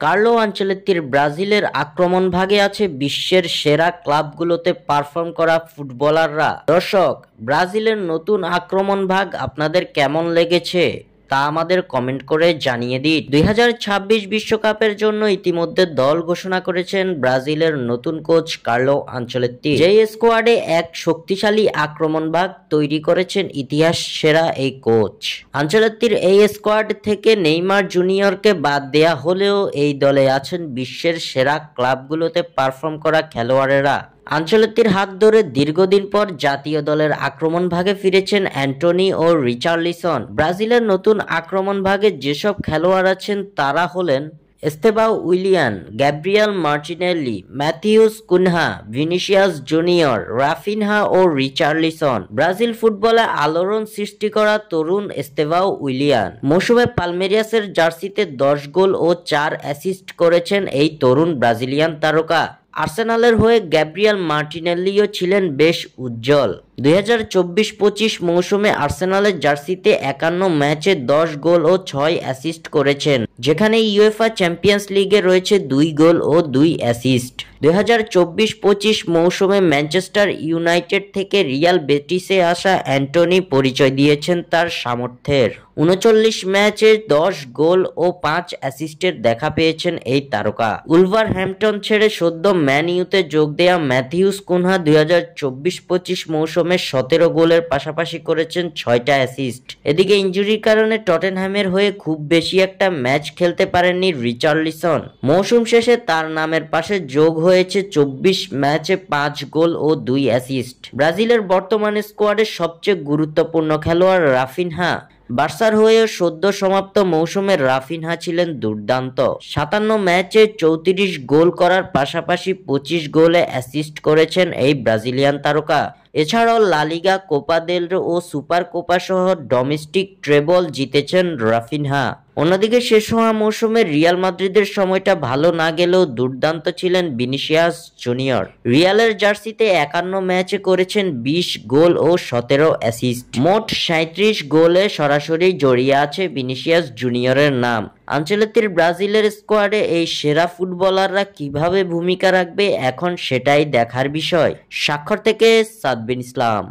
Carlo আনচেলত্তির ব্রাজিলের আক্রমণ ভাগে আছে বিশ্বের সেরা ক্লাবগুলোতে পারফর্ম করা ফুটবলাররা। দর্শক, ব্রাজিলের নতুন আক্রমণ ভাগ আপনাদের কেমন লেগেছে তা আমাদের কমেন্ট করে জানিয়ে দিন। 2026 বিশ্বকাপের জন্য ইতিমধ্যে দল ঘোষণা করেছেন ব্রাজিলের নতুন কোচ কার্লো আনচেলত্তি। যেই স্কোয়াডে এক শক্তিশালী আক্রমণ ভাগ তৈরি করেছেন ইতিহাস সেরা এই কোচ। আনচেলত্তির এই স্কোয়াড থেকে নেইমার জুনিয়রকে বাদ দেয়া হলেও এই দলে আছেন বিশ্বের সেরা ক্লাবগুলোতে পারফর্ম করা খেলোয়াড়েরা। আনচেলত্তির হাত ধরে দীর্ঘদিন পর জাতীয় দলের আক্রমণ ভাগে ফিরেছেন অ্যান্টনি ও রিচার্লিসন। ব্রাজিলের নতুন আক্রমণ ভাগে যেসব খেলোয়াড় আছেন তারা হলেন Estevao Willian, Gabriel Martinelli, Matheus Cunha, Vinicius Junior, Raphinha ও রিচার্লিসন। ব্রাজিল ফুটবলে আলোড়ন সৃষ্টি করা তরুণ এস্তেবাও উইলিয়ান। মৌসুমে পালমেরিয়াসের জার্সিতে 10 গোল ও 4 অ্যাসিস্ট করেছেন এই তরুণ ব্রাজিলিয়ান তারকা। আর্সেনালের হয়ে গ্যাব্রিয়েল মার্টিনেল্লিও ছিলেন বেশ উজ্জ্বল। 2024-25 মৌসুমে আর্সেনালের জার্সিতে 51 ম্যাচে 10 গোল ও 6 অ্যাসিস্ট করেছেন, যেখানে ইউএফা চ্যাম্পিয়ন্স লিগে রয়েছে 2 গোল ও 2 অ্যাসিস্ট। 2024-25 মৌসুমে ম্যানচেস্টার ইউনাইটেড থেকে রিয়াল বেটিসে আসা অ্যান্টনি পরিচয় দিয়েছেন তার সামর্থ্যের। 39 ম্যাচে 10 গোল ও 5 অ্যাসিস্টের দেখা পেয়েছেন এই তারকা। উলভারহ্যাম্পটন ছেড়ে সদ্য ম্যান ইউতে যোগ দেয়া ম্যাথিউস কুনহা 2024-25 মৌসুমে 17 গোলের পাশাপাশি করেছেন 6টা অ্যাসিস্ট। এদিকে ইনজুরির কারণে টটেনহ্যামের হয়ে খুব বেশি একটা ম্যাচ খেলতে পারেননি রিচার্লিসন। মৌসুম শেষে তার নামের পাশে যোগ হয়েছে 24 ম্যাচে 5 গোল ও 2 অ্যাসিস্ট। ব্রাজিলের বর্তমানে স্কোয়াডের সবচেয়ে গুরুত্বপূর্ণ খেলোয়াড় রাফিনহা। বার্সার হয়ে সদ্য সমাপ্ত মৌসুমে রাফিনহা ছিলেন দুর্দান্ত। 57 ম্যাচে 34 গোল করার পাশাপাশি 25 গোলে অ্যাসিস্ট করেছেন এই ব্রাজিলিয়ান তারকা। এছাড়াও লা লিগা, কোপা দেল রে ও সুপার কোপা সহ ডোমেস্টিক ট্রেবল জিতেছেন রাফিনহা। অন্যদিকে শেষ হওয়া মৌসুমে রিয়াল মাদ্রিদের সময়টা ভালো না গেলেও দুর্দান্ত ছিলেন ভিনিসিয়াস জুনিয়র। রিয়ালের জার্সিতে 51 ম্যাচে করেছেন 20 গোল ও 17 অ্যাসিস্ট। মোট 37 গোলে সরাসরি জড়িয়ে আছে ভিনিসিয়াস জুনিয়রের নাম। আনচেলত্তির ব্রাজিলের স্কোয়াডে এই সেরা ফুটবলাররা কিভাবে ভূমিকা রাখবে এখন সেটাই দেখার বিষয়। স্বাক্ষর থেকে সাদবিন ইসলাম।